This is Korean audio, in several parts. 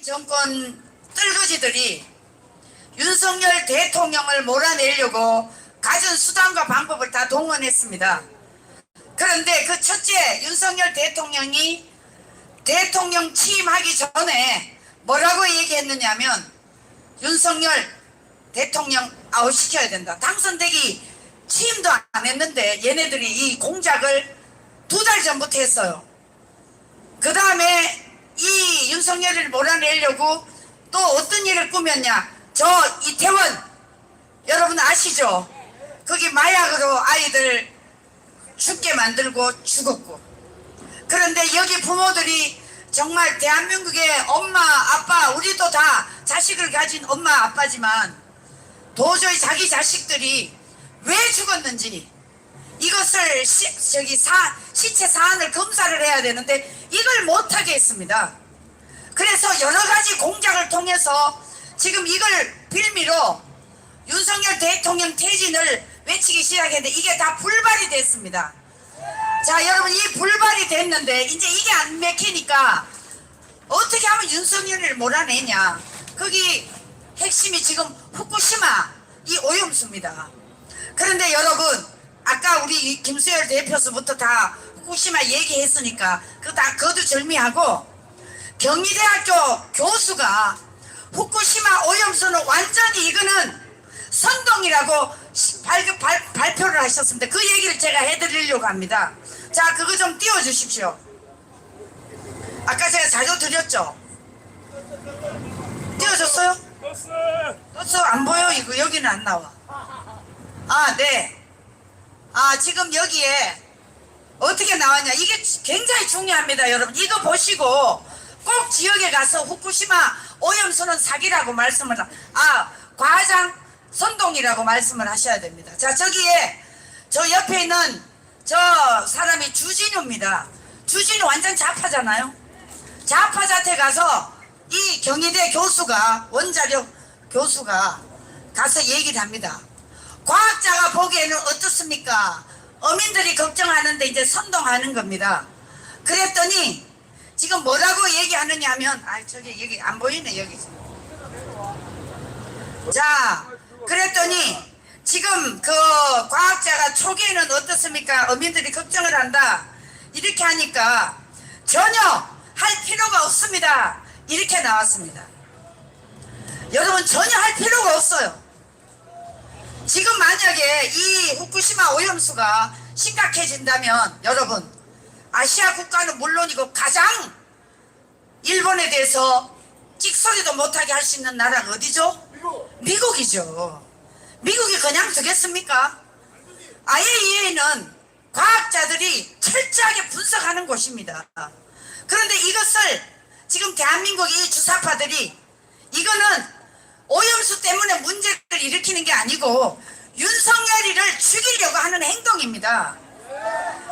정권 뜰거지들이 윤석열 대통령을 몰아내려고 가진 수단과 방법을 다 동원했습니다. 그런데 그 첫째 윤석열 대통령이 대통령 취임하기 전에 뭐라고 얘기했느냐면 윤석열 대통령 아웃시켜야 된다. 당선되기 취임도 안 했는데 얘네들이 이 공작을 2달 전부터 했어요. 그 다음에 이 윤석열을 몰아내려고 또 어떤 일을 꾸몄냐. 저 이태원 여러분 아시죠? 거기 마약으로 아이들 죽게 만들고 죽었고, 그런데 여기 부모들이 정말 대한민국의 엄마 아빠, 우리도 다 자식을 가진 엄마 아빠지만 도저히 자기 자식들이 왜 죽었는지 이것을 시체 사안을 검사를 해야 되는데 이걸 못하게 했습니다. 그래서 여러 가지 공작을 통해서 지금 이걸 빌미로 윤석열 대통령 퇴진을 외치기 시작했는데 이게 다 불발이 됐습니다. 자, 여러분, 이 불발이 됐는데 이제 이게 안 맥히니까 어떻게 하면 윤석열을 몰아내냐. 거기 핵심이 지금 후쿠시마 이 오염수입니다. 그런데 여러분, 아까 우리 김수열 대표서부터 다 후쿠시마 얘기했으니까 그거 다 거두절미하고, 경희대학교 교수가 후쿠시마 오염수는 완전히 이거는 선동이라고 발표를 하셨습니다. 그 얘기를 제가 해드리려고 합니다. 자, 그거 좀 띄워주십시오. 아까 제가 자료 드렸죠? 띄워줬어요? 떴어. 안 보여? 이거 여기는 안 나와. 아, 네. 아, 지금 여기에 어떻게 나왔냐. 이게 굉장히 중요합니다, 여러분. 이거 보시고 꼭 지역에 가서 후쿠시마 오염수는 사기라고 말씀을, 과장 선동이라고 말씀을 하셔야 됩니다. 자, 저기에 저 옆에 있는 저 사람이 주진우입니다. 주진우 완전 좌파잖아요. 좌파 자태 가서 이 경희대 교수가, 원자력 교수가 가서 얘기를 합니다. 과학자가 보기에는 어떻습니까? 어민들이 걱정하는데 이제 선동하는 겁니다. 그랬더니 지금 뭐라고 얘기하느냐 하면, 저기 여기 안 보이네, 여기. 자, 그랬더니 지금 그 과학자가 초기에는 어떻습니까? 어민들이 걱정을 한다. 이렇게 하니까 전혀 할 필요가 없습니다. 이렇게 나왔습니다. 여러분, 전혀 할 필요가 없어요. 지금 만약에 이 후쿠시마 오염수가 심각해진다면 여러분, 아시아 국가는 물론이고 가장 일본에 대해서 찍소리도 못하게 할 수 있는 나라가 어디죠? 미국이죠. 미국이 그냥 두겠습니까? IAEA는 과학자들이 철저하게 분석하는 곳입니다. 그런데 이것을 지금 대한민국 이 주사파들이, 이거는 오염수 때문에 문제를 일으키는 게 아니고 윤석열이를 죽이려고 하는 행동입니다.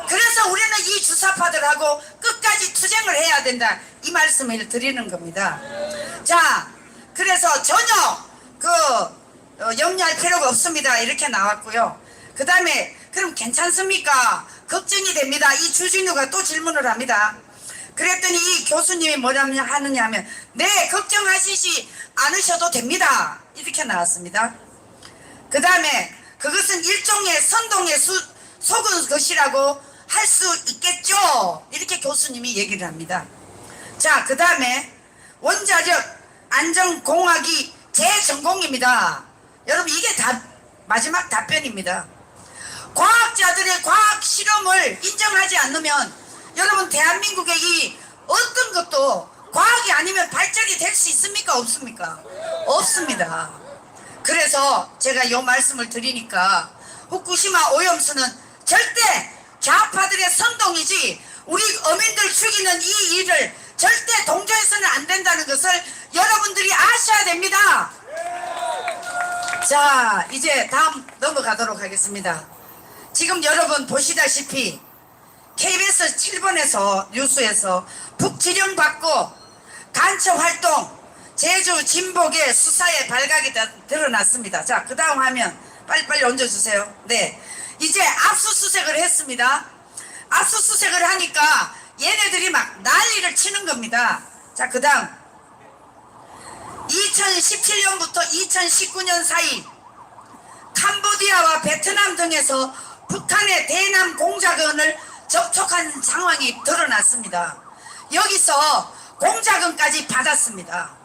그래서 우리는 이 주사파들하고 끝까지 투쟁을 해야 된다, 이 말씀을 드리는 겁니다. 자, 그래서 전혀 염려할 필요가 없습니다, 이렇게 나왔고요. 그 다음에 그럼 괜찮습니까? 걱정이 됩니다. 이 주진우가 또 질문을 합니다. 그랬더니 이 교수님이 뭐냐면 하느냐 하면, 네, 걱정하시지 않으셔도 됩니다, 이렇게 나왔습니다. 그 다음에 그것은 일종의 선동에 속은 것이라고 할 수 있겠죠, 이렇게 교수님이 얘기를 합니다. 자, 그 다음에 원자력 안전공학이 제 전공입니다. 여러분, 이게 마지막 답변입니다. 과학자들의 과학 실험을 인정하지 않으면 여러분, 대한민국의 이 어떤 것도 과학이 아니면 발전이 될 수 있습니까? 없습니까? 없습니다. 그래서 제가 이 말씀을 드리니까, 후쿠시마 오염수는 절대 좌파들의 선동이지 우리 어민들 죽이는 이 일을 절대 동조해서는 안 된다는 것을 여러분들이 아셔야 됩니다. 자, 이제 다음 넘어가도록 하겠습니다. 지금 여러분 보시다시피 KBS 7번에서 뉴스에서 북지령 받고 간첩활동 제주 진복의 수사에 발각이 드러났습니다. 자, 그 다음 화면 빨리빨리 얹어주세요. 네, 이제 압수수색을 했습니다. 압수수색을 하니까 얘네들이 막 난리를 치는 겁니다. 자, 그 다음 2017년부터 2019년 사이 캄보디아와 베트남 등에서 북한의 대남 공작원을 접촉한 상황이 드러났습니다. 여기서 공작원까지 받았습니다.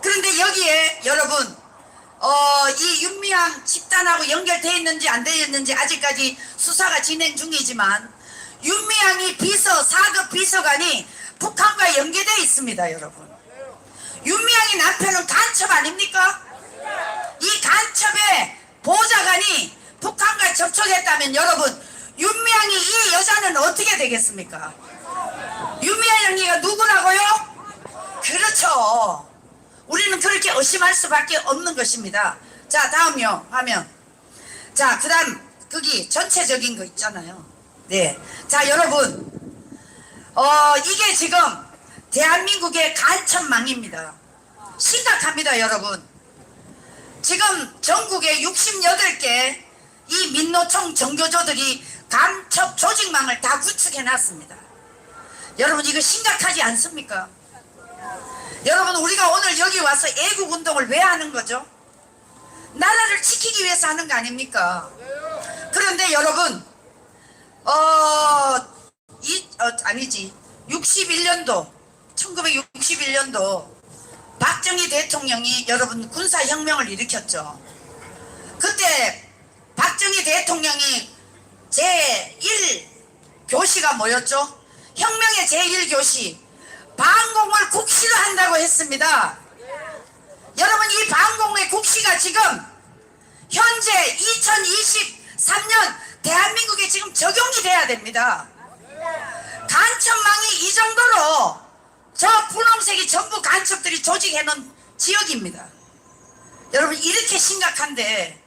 그런데 여기에 여러분 이 윤미향 집단하고 연결되어 있는지 안 되어 있는지 아직까지 수사가 진행 중이지만 윤미향이 4급 비서관이 북한과 연계되어 있습니다. 여러분, 윤미향이 남편은 간첩 아닙니까? 이 간첩의 보좌관이 북한과 접촉했다면 여러분, 윤미향이 이 여자는 어떻게 되겠습니까? 윤미향이가 누구라고요? 그렇죠. 우리는 그렇게 의심할 수밖에 없는 것입니다. 자, 다음요. 화면. 자, 그 다음 거기 전체적인 거 있잖아요. 네. 자, 여러분, 이게 지금 대한민국의 간첩망입니다. 심각합니다. 여러분, 지금 전국에 68개 이 민노총 정교조들이 간첩 조직망을 다 구축해놨습니다. 여러분, 이거 심각하지 않습니까? 여러분, 우리가 오늘 여기 와서 애국운동을 왜 하는 거죠? 나라를 지키기 위해서 하는 거 아닙니까? 그런데 여러분, 아니지, 1961년도 박정희 대통령이 여러분 군사혁명을 일으켰죠. 그때 박정희 대통령이 제1교시가 뭐였죠? 혁명의 제1교시 반공을 국시로 한다고 했습니다. 여러분, 이 반공의 국시가 지금 현재 2023년 대한민국에 지금 적용이 돼야 됩니다. 간첩망이 이 정도로 저 분홍색이 전부 간첩들이 조직해놓은 지역입니다. 여러분, 이렇게 심각한데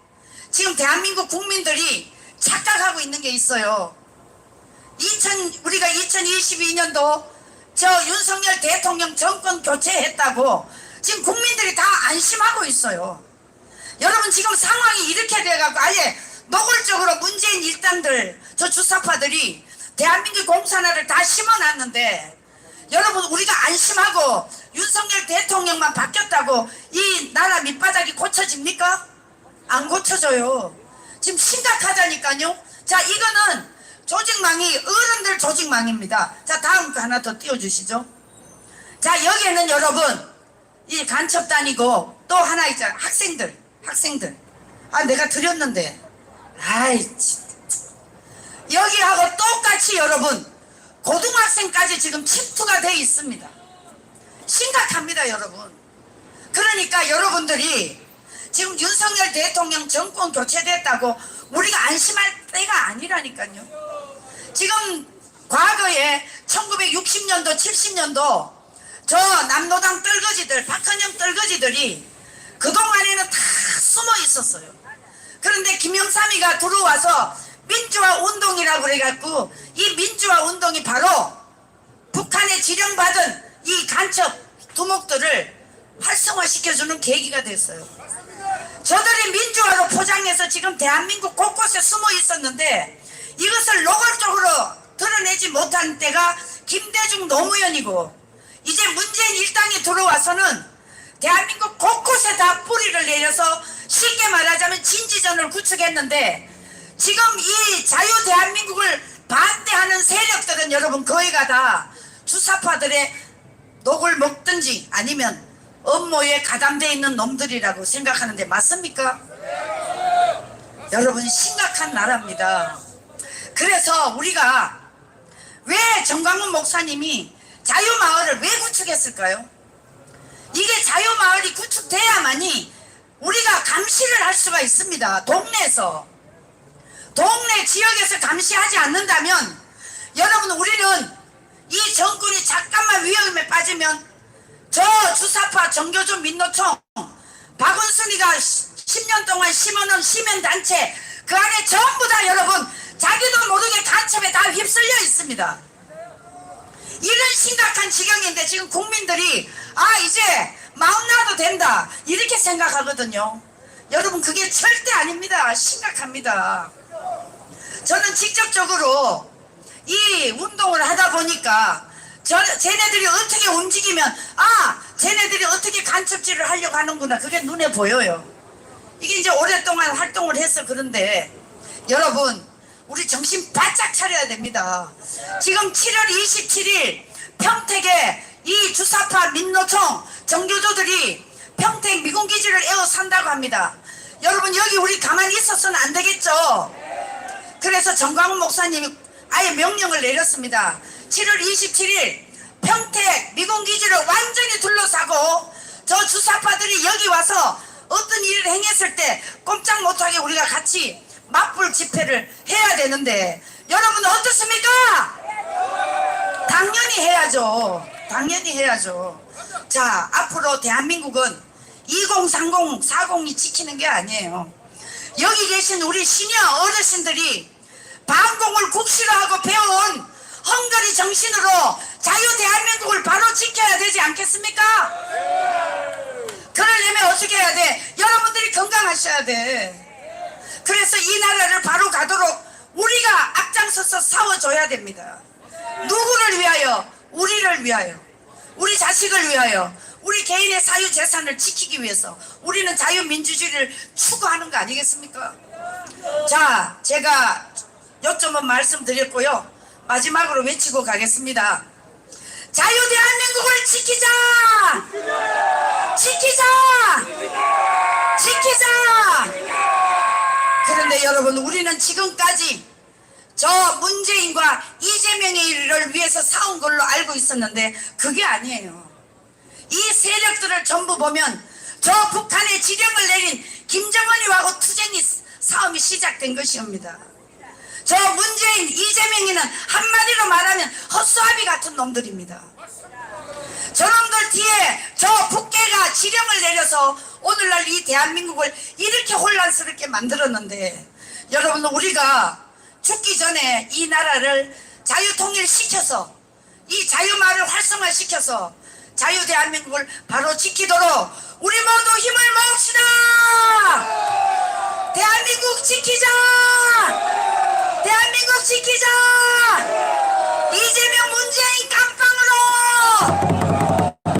지금 대한민국 국민들이 착각하고 있는 게 있어요. 우리가 2022년도 저 윤석열 대통령 정권 교체했다고 지금 국민들이 다 안심하고 있어요. 여러분, 지금 상황이 이렇게 돼가지고 아예 노골적으로 문재인 일당들, 저 주사파들이 대한민국 공산화를 다 심어놨는데 여러분, 우리가 안심하고 윤석열 대통령만 바뀌었다고 이 나라 밑바닥이 고쳐집니까? 안 고쳐져요. 지금 심각하다니까요. 자, 이거는 조직망이 어른들 조직망입니다. 자, 다음 거 하나 더 띄워주시죠. 자, 여기에는 여러분 이 간첩단이고 또 하나 있잖아요. 학생들. 아, 내가 드렸는데. 아이, 여기하고 똑같이 여러분 고등학생까지 지금 침투가 돼 있습니다. 심각합니다. 여러분. 그러니까 여러분들이 지금 윤석열 대통령 정권 교체됐다고 우리가 안심할 때가 아니라니까요. 지금 과거에 1960년도 70년도 저 남노당 떨거지들, 박헌영 떨거지들이 그동안에는 다 숨어 있었어요. 그런데 김영삼이가 들어와서 민주화 운동이라고 그래갖고 이 민주화 운동이 바로 북한에 지령받은 이 간첩 두목들을 활성화시켜주는 계기가 됐어요. 저들이 민주화로 포장해서 지금 대한민국 곳곳에 숨어 있었는데 이것을 노골적으로 드러내지 못한 때가 김대중 노무현이고 이제 문재인 일당이 들어와서는 대한민국 곳곳에 다 뿌리를 내려서 쉽게 말하자면 진지전을 구축했는데 지금 이 자유 대한민국을 반대하는 세력들은 여러분 거의가 다 주사파들의 녹을 먹든지 아니면 음모에 가담되어 있는 놈들이라고 생각하는데 맞습니까? 여러분, 심각한 나라입니다. 그래서 우리가 왜 정광훈 목사님이 자유마을을 왜 구축했을까요? 이게 자유마을이 구축돼야만이 우리가 감시를 할 수가 있습니다. 동네 지역에서 감시하지 않는다면 여러분, 우리는 이 정권이 잠깐만 위험에 빠지면 저 주사파 정교조 민노총 박원순이가 10년 동안 심어놓은 시민단체 그 안에 전부 다 여러분 자기도 모르게 간첩에 다 휩쓸려 있습니다. 이런 심각한 지경인데 지금 국민들이 이제 마음 놔도 된다 이렇게 생각하거든요. 여러분, 그게 절대 아닙니다. 심각합니다. 저는 직접적으로 이 운동을 하다 보니까 쟤네들이 어떻게 움직이면 아 쟤네들이 어떻게 간첩질을 하려고 하는구나 그게 눈에 보여요. 이게 이제 오랫동안 활동을 해서 그런데 여러분 우리 정신 바짝 차려야 됩니다. 지금 7월 27일 평택에 이 주사파 민노총 정교조들이 평택 미군기지를 에워싼다고 합니다. 여러분 여기 우리 가만히 있어서는 안 되겠죠. 그래서 정광훈 목사님이 아예 명령을 내렸습니다. 7월 27일 평택 미군기지를 완전히 둘러싸고 저 주사파들이 여기 와서 어떤 일을 행했을 때 꼼짝 못하게 우리가 같이 맞불 집회를 해야 되는데 여러분 어떻습니까? 당연히 해야죠. 당연히 해야죠. 자, 앞으로 대한민국은 2030, 40이 지키는 게 아니에요. 여기 계신 우리 시니어 어르신들이 반공을 국시로 하고 배워온 헝가리 정신으로 자유 대한민국을 바로 지켜야 되지 않겠습니까? 그러려면 어떻게 해야 돼? 여러분들이 건강하셔야 돼. 그래서 이 나라를 바로 가도록 우리가 앞장서서 싸워줘야 됩니다. 누구를 위하여? 우리를 위하여. 우리 자식을 위하여. 우리 개인의 사유재산을 지키기 위해서. 우리는 자유민주주의를 추구하는 거 아니겠습니까? 자, 제가 요점은 말씀드렸고요. 마지막으로 외치고 가겠습니다. 자유 대한민국을 지키자! 지키자! 지키자! 그런데 여러분 우리는 지금까지 저 문재인과 이재명의 일을 위해서 싸운 걸로 알고 있었는데 그게 아니에요. 이 세력들을 전부 보면 저 북한에 지령을 내린 김정은이하고 투쟁이 싸움이 시작된 것이옵니다. 저 문재인, 이재명이는 한마디로 말하면 헛수아비 같은 놈들입니다. 저놈들 뒤에 저 북계가 지령을 내려서 오늘날 이 대한민국을 이렇게 혼란스럽게 만들었는데 여러분 우리가 죽기 전에 이 나라를 자유통일시켜서 이 자유마을을 활성화시켜서 자유 대한민국을 바로 지키도록 우리 모두 힘을 모읍시다. 대한민국 지키자.